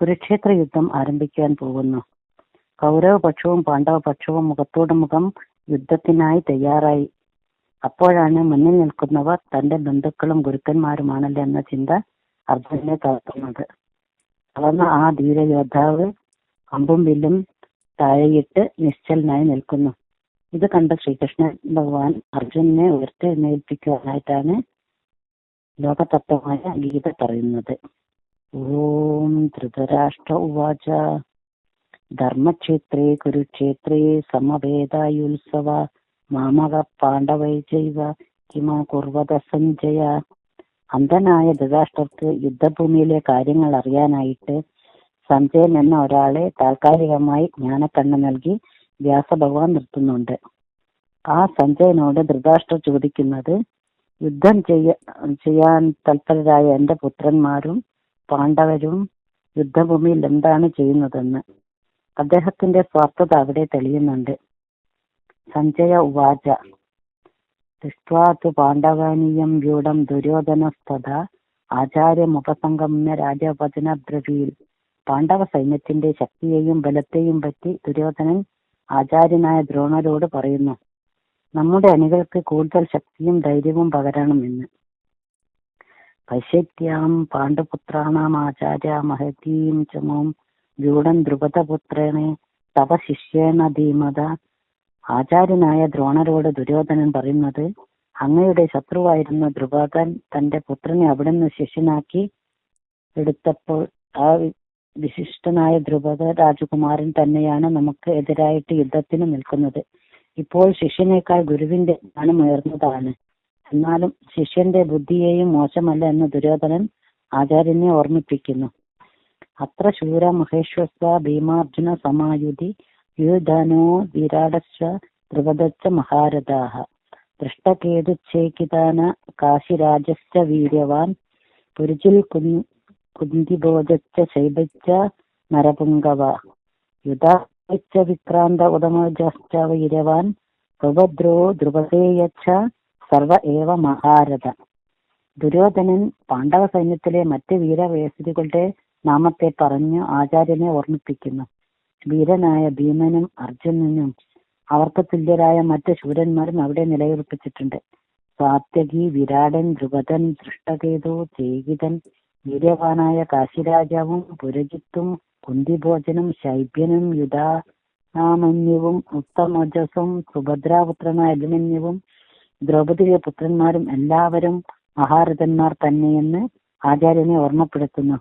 കുരുക്ഷേത്ര യുദ്ധം ആരംഭിക്കാൻ പോകുന്നു. കൗരവപക്ഷവും പാണ്ഡവപക്ഷവും മുഖത്തോട് മുഖം യുദ്ധത്തിനായി തയ്യാറായി. അപ്പോഴാണ് മുന്നിൽ നിൽക്കുന്നവർ തന്റെ ബന്ധുക്കളും ഗുരുക്കന്മാരുമാണല്ലോ എന്ന ചിന്ത അർജുനനെ തളർത്തുന്നത്. തളർന്ന ആ ധീരയോദ്ധാവ് അമ്പും വില്ലും താഴെയിട്ട് നിശ്ചലനായി നിൽക്കുന്നു. ഇത് കണ്ട ശ്രീകൃഷ്ണൻ ഭഗവാൻ അർജുനനെ ഉയർത്തെഴുന്നേൽപ്പിക്കാനായിട്ടാണ് ലോകതത്വമായ ഗീത പറയുന്നത്. ഓം ധൃതരാഷ്ട്ര ഉവാച ധർമ്മക്ഷേത്രേ കുരുക്ഷേത്രേ സമവേദായുത്സവ മാമക പാണ്ഡവൈ ചൈവ കിമാ കുർവത സഞ്ജയ. അന്ധനായ ധൃതരാഷ്ട്രർക്ക് യുദ്ധഭൂമിയിലെ കാര്യങ്ങൾ അറിയാനായിട്ട് സഞ്ജയൻ എന്ന ഒരാളെ താൽക്കാലികമായി ജ്ഞാനക്കണ്ണ് നൽകി വ്യാസഭഗവാൻ നിർത്തുന്നുണ്ട്. ആ സഞ്ജയനോട് ധൃതരാഷ്ട്രർ ചോദിക്കുന്നത്, യുദ്ധം ചെയ്യാൻ തൽപരരായ എന്റെ പുത്രന്മാരും പാണ്ഡവരും യുദ്ധഭൂമിയിൽ എന്താണ് ചെയ്യുന്നതെന്ന്. അദ്ദേഹത്തിന്റെ സ്വാർത്ഥത അവിടെ തെളിയുന്നുണ്ട്. സഞ്ജയ ഉവാച ദൃഷ്ട്വാതു പാണ്ഡവാനീയം വ്യൂഢം ദുര്യോധനസ്തഥ ആചാര്യമുപസംഗമ്യ രാജവചന ബ്രവീൽ. പാണ്ഡവ സൈന്യത്തിന്റെ ശക്തിയെയും ബലത്തെയും പറ്റി ദുര്യോധനൻ ആചാര്യനായ ദ്രോണരോട് പറയുന്നു, നമ്മുടെ അണികൾക്ക് കൂടുതൽ ശക്തിയും ധൈര്യവും പകരണമെന്ന്. പശ്യത്യാം പാണ്ഡുപുത്രാണാം ആചാര്യ മഹതീം ചമോം വ്യൂഢം ദ്രുപദപുത്രേണേ തവ ശിഷ്യേണ ധീമത. ആചാര്യനായ ദ്രോണരോട് ദുര്യോധനൻ പറയുന്നത്, അങ്ങയുടെ ശത്രുവായിരുന്ന ദ്രുപദൻ തന്റെ പുത്രനെ അവിടുന്ന് ശിഷ്യനാക്കി എടുത്തപ്പോൾ ആ വിശിഷ്ടനായ ദ്രുപദ രാജകുമാരൻ തന്നെയാണ് നമുക്ക് എതിരായിട്ട് യുദ്ധത്തിന് നിൽക്കുന്നത്. ഇപ്പോൾ ശിഷ്യനേക്കാൾ ഗുരുവിന്റെ ജ്ഞാനം ഉയർന്നതാണ്. എന്നാലും ശിഷ്യന്റെ ബുദ്ധിയെയും മോശമല്ല എന്ന് ദുര്യോധനൻ ആചാര്യനെ ഓർമ്മിപ്പിക്കുന്നു. അത്ര ശൂര മഹേശ്വസ്വ ഭീമാർജുന സമായുധി യുധാനോ വിരാടശ്ച ദ്രുപദശ്ച മഹാരഥാഃ ദൃഷ്ടകേതുച്ഛേകിതാന കാശിരാജശ്ച വീര്യവാൻ പുരുജിൽ കുന്തിഭോജശ്ച ശൈബശ്ച നരപുംഗവ യുധാശ്ച വിക്രാന്ത ഉദമജശ്ച വീര്യവാൻ സുഭദ്രോ ദ്രുപദേയച്ഛ സർവ ഏവ മഹാരഥ. ദുര്യോധനൻ പാണ്ഡവ സൈന്യത്തിലെ മറ്റ് വീരവേശികളുടെ നാമത്തെ പറഞ്ഞു ആചാര്യനെ ഓർമ്മിപ്പിക്കുന്നു. വീരനായ ഭീമനും അർജുനനും അവർക്ക് തുല്യരായ മറ്റ് ശൂരന്മാരും അവിടെ നിലയുറപ്പിച്ചിട്ടുണ്ട്. സാത്യകി, വിരാടൻ, ദ്രുപദൻ, ദൃഷ്ടകേതു, ചേകിതൻ, വീര്യവാനായ കാശിരാജാവും പുരജിത്തും കുന്തിഭോജനും ശൈബ്യനും യുധാമന്യുവും ഉത്തമജസും സുഭദ്രാപുത്രനായ അഭിമന്യുവും ദ്രൗപദിയുടെ പുത്രന്മാരും എല്ലാവരും മഹാരഥന്മാർ തന്നെയെന്ന് ആചാര്യനെ ഓർമ്മപ്പെടുത്തുന്നു.